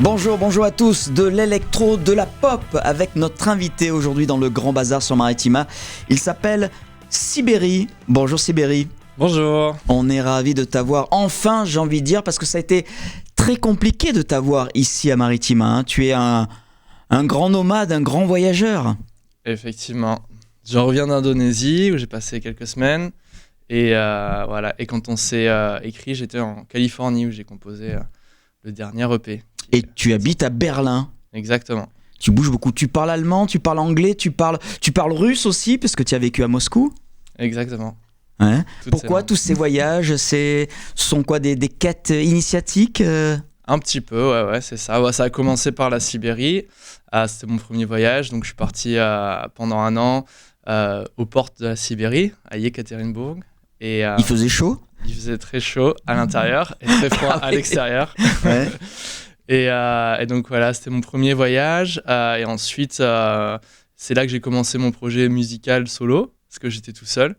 Bonjour à tous, de l'électro, de la pop avec notre invité aujourd'hui dans le Grand Bazar sur Maritima. Il s'appelle Sibéri. Bonjour Sibéri. Bonjour. On est ravis de t'avoir, enfin j'ai envie de dire, parce que ça a été très compliqué de t'avoir ici à Maritima. Hein. Tu es un grand nomade, un grand voyageur. Effectivement. Je reviens d'Indonésie où j'ai passé quelques semaines. Et voilà. Et quand on s'est écrit, j'étais en Californie où j'ai composé le dernier EP. Et tu habites à Berlin. Exactement. Tu bouges beaucoup. Tu parles allemand, tu parles anglais, tu parles russe aussi, parce que tu as vécu à Moscou. Exactement. Ouais. Pourquoi tous ces voyages sont quoi, des quêtes initiatiques Un petit peu, ouais, c'est ça. Ouais, ça a commencé par la Sibérie. C'était mon premier voyage. Donc, je suis parti pendant un an aux portes de la Sibérie, à Yekaterinbourg. Et, il faisait chaud ? Il faisait très chaud à l'intérieur et très froid à l'extérieur. Ouais. Et donc, voilà, c'était mon premier voyage. Et ensuite, c'est là que j'ai commencé mon projet musical solo, parce que j'étais tout seul.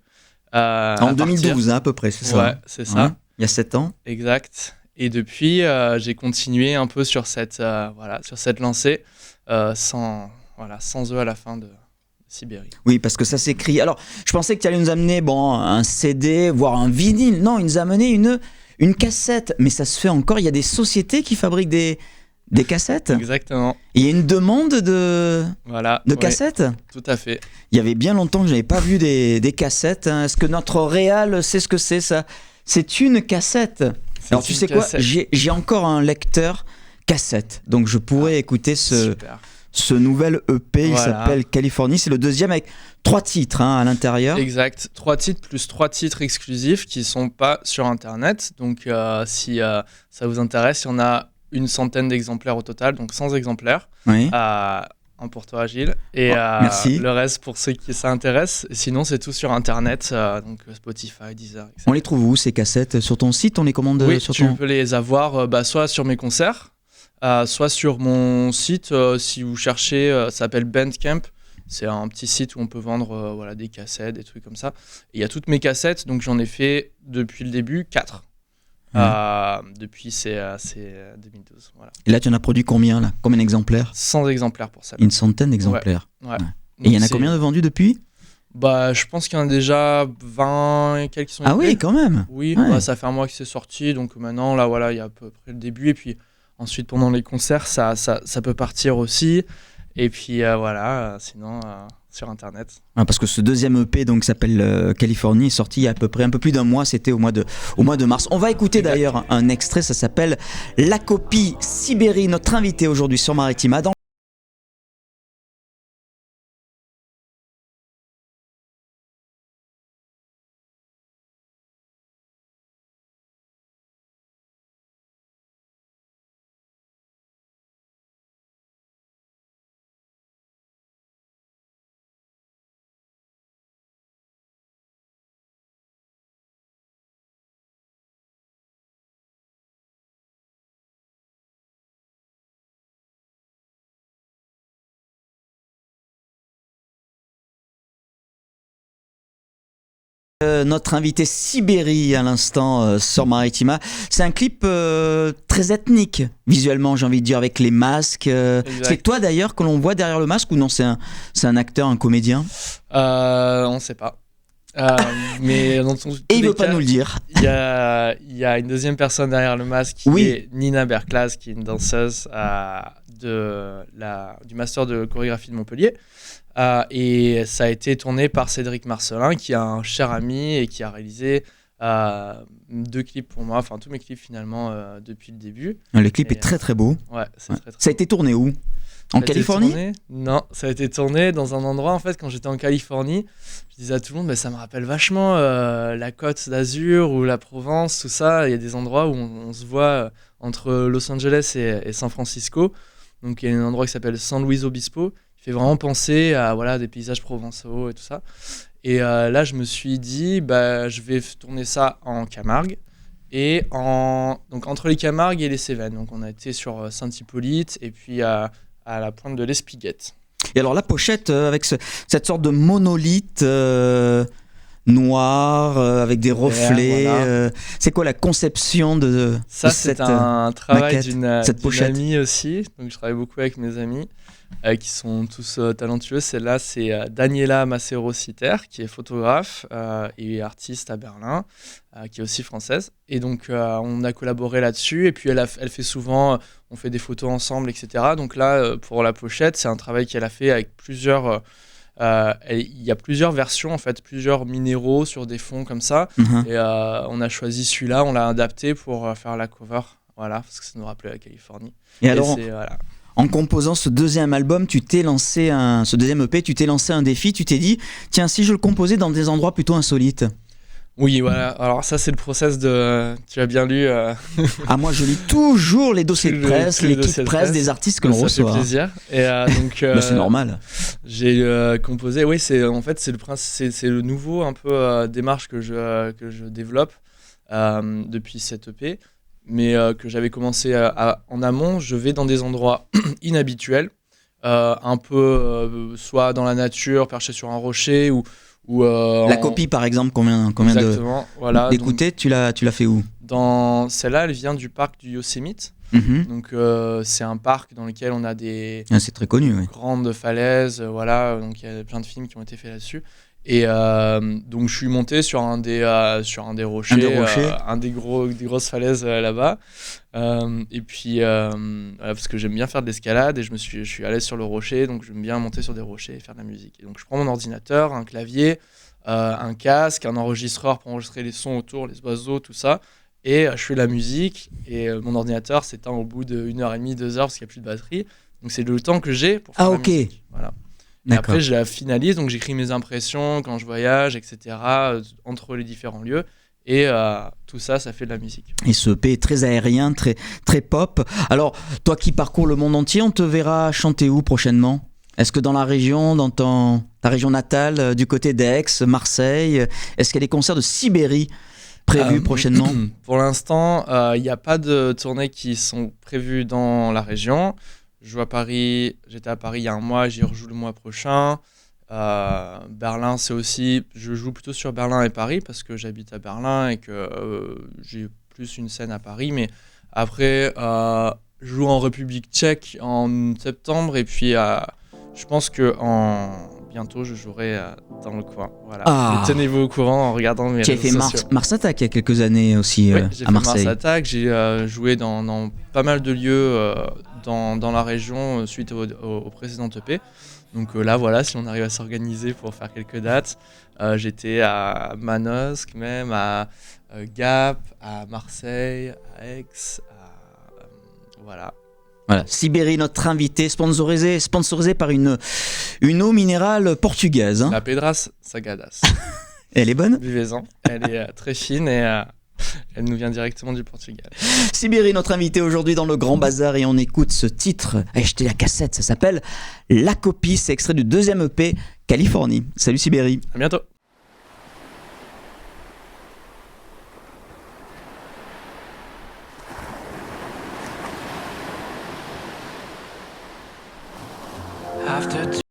En 2012, hein, à peu près, c'est ça. Ouais, c'est ça. Ouais. Il y a 7 ans. Exact. Et depuis, j'ai continué un peu sur cette lancée, sans eux à la fin de Sibérie. Oui, parce que ça s'écrit. Alors, je pensais que tu allais nous amener un CD, voire un vinyle. Non, il nous a amené une cassette. Mais ça se fait encore. Il y a des sociétés qui fabriquent des cassettes. Exactement. Et il y a une demande de cassettes. Tout à fait. Il y avait bien longtemps que je n'avais pas vu des cassettes. Hein. Est-ce que notre réal sait ce que c'est, ça ? C'est une cassette. Alors tu sais quoi ? J'ai encore un lecteur cassette. Donc je pourrais écouter ce nouvel EP. Il s'appelle Californie. C'est le deuxième avec 3 titres à l'intérieur. Exact. 3 titres plus 3 titres exclusifs qui ne sont pas sur Internet. Donc si ça vous intéresse, il y en a une centaine d'exemplaires au total, donc 100 exemplaires. Oui. Un pour toi, Gilles. Et merci. Le reste pour ceux qui ça intéresse. Sinon, c'est tout sur Internet, donc Spotify, Deezer, etc. On les trouve où, ces cassettes ? Sur ton site, on les commande sur tu peux les avoir soit sur mes concerts, soit sur mon site. Si vous cherchez, ça s'appelle Bandcamp. C'est un petit site où on peut vendre des cassettes, des trucs comme ça. Et il y a toutes mes cassettes, donc j'en ai fait depuis le début 4. Depuis c'est 2012. Voilà. Et là, tu en as produit combien là ? Combien d'exemplaires ? 100 exemplaires pour ça. Une centaine d'exemplaires. Ouais. Et il y en a combien de vendus depuis ? Je pense qu'il y en a déjà 20 et quelques qui sont oui, quand même. Oui, ouais. Ça fait un mois que c'est sorti, donc maintenant là voilà, il y a à peu près le début, et puis ensuite pendant les concerts ça peut partir aussi, et puis sinon sur Internet. Parce que ce deuxième EP donc, qui s'appelle Californie est sorti il y a à peu près un peu plus d'un mois, c'était au mois de mars. On va écouter d'ailleurs un extrait, ça s'appelle La Copie Sibéri, notre invité aujourd'hui sur Maritima. Notre invité Sibéri à l'instant sur Maritima. C'est un clip très ethnique visuellement, j'ai envie de dire, avec les masques. C'est toi d'ailleurs que l'on voit derrière le masque, ou non, c'est un acteur, un comédien ? On ne sait pas. Mais dans et il ne veut pas nous le dire. Il y a une deuxième personne derrière le masque qui est Nina Berklaz, qui est une danseuse du master de chorégraphie de Montpellier. Et ça a été tourné par Cédric Marcelin, qui est un cher ami et qui a réalisé 2 clips pour moi, enfin tous mes clips finalement depuis le début. Le clip est très très beau. Ouais, c'est très, très ça a été tourné où ? En Californie ? Non, ça a été tourné dans un endroit, en fait, quand j'étais en Californie, je disais à tout le monde, ça me rappelle vachement la Côte d'Azur ou la Provence, tout ça. Il y a des endroits où on se voit entre Los Angeles et San Francisco. Donc il y a un endroit qui s'appelle San Luis Obispo. Il fait vraiment penser à des paysages provençaux et tout ça. Et là, je me suis dit, je vais tourner ça en Camargue. Et donc entre les Camargues et les Cévennes. Donc on a été sur Saint-Hippolyte et puis à la pointe de l'Espiguette. Et alors la pochette avec cette sorte de monolithe noir, avec des reflets. Voilà. C'est quoi la conception de Ça, de c'est cette un travail cette d'une pochette? amie aussi. Donc, je travaille beaucoup avec mes amis qui sont tous talentueux. Celle-là, c'est Daniela Macero-Citer, qui est photographe et artiste à Berlin, qui est aussi française. Et donc, on a collaboré là-dessus. Et puis, elle fait souvent, on fait des photos ensemble, etc. Donc là, pour la pochette, c'est un travail qu'elle a fait avec plusieurs... il y a plusieurs versions, en fait, plusieurs minéraux sur des fonds comme ça. Et on a choisi celui-là, on l'a adapté pour faire la cover. Voilà, parce que ça nous rappelait la Californie. Et alors, voilà. en composant ce deuxième album, ce deuxième EP, tu t'es lancé un défi, tu t'es dit, tiens, si je le composais dans des endroits plutôt insolites. Oui, voilà. Alors ça, c'est le process de... Tu as bien lu... Ah, moi, je lis toujours les dossiers de presse, les kits de presse des artistes que l'on reçoit. Ça fait plaisir. Et donc... c'est normal. J'ai composé... Oui, c'est le nouveau un peu démarche que je développe depuis cette EP. Mais que j'avais commencé en amont. Je vais dans des endroits inhabituels. Un peu soit dans la nature, perché sur un rocher ou la copie par exemple qu'on vient voilà, d'écouter, donc, tu l'as fait où? Dans celle-là, elle vient du parc du Yosemite. Donc c'est un parc dans lequel on a des c'est très connu, grandes falaises, voilà, donc il y a plein de films qui ont été faits là-dessus. Et donc je suis monté sur un des rochers, des grosses falaises là-bas. Et puis parce que j'aime bien faire de l'escalade et je suis allé sur le rocher, donc j'aime bien monter sur des rochers et faire de la musique. Et donc je prends mon ordinateur, un clavier, un casque, un enregistreur pour enregistrer les sons autour, les oiseaux, tout ça. Et je fais de la musique et mon ordinateur s'éteint au bout de 1h30, 2h parce qu'il n'y a plus de batterie. Donc c'est le temps que j'ai pour faire la musique. Voilà. Et après, je la finalise, donc j'écris mes impressions quand je voyage, etc., entre les différents lieux. Et tout ça, ça fait de la musique. Et ce EP est très aérien, très, très pop. Alors, toi qui parcours le monde entier, on te verra chanter où prochainement ? Est-ce que dans la région, dans ta région natale, du côté d'Aix, Marseille, est-ce qu'il y a des concerts de Sibérie prévus prochainement ? Pour l'instant, il n'y a pas de tournées qui sont prévues dans la région. Je joue à Paris, j'étais à Paris il y a un mois, j'y rejoue le mois prochain. Berlin, c'est aussi... Je joue plutôt sur Berlin et Paris parce que j'habite à Berlin et que j'ai plus une scène à Paris. Mais après, je joue en République tchèque en septembre et puis je pense que bientôt je jouerai dans le coin. Voilà. Tenez-vous au courant en regardant mes réseaux sociaux. Tu as fait Mars Attack il y a quelques années aussi j'ai à Marseille. Fait Mars Attack, j'ai joué dans pas mal de lieux dans la région suite au précédent EP. Donc là, voilà, si on arrive à s'organiser pour faire quelques dates. J'étais à Manosque même, à Gap, à Marseille, à Aix, voilà. Voilà, Sibérie, notre invité, sponsorisé par une eau minérale portugaise. La Pedras Sagadas. Elle est bonne ? Buvez-en, elle est très fine et elle nous vient directement du Portugal. Sibérie, notre invité aujourd'hui dans le Grand Bazar, et on écoute ce titre. Achetez la cassette, ça s'appelle La Copie, c'est extrait du deuxième EP Californie. Salut Sibérie. À bientôt. After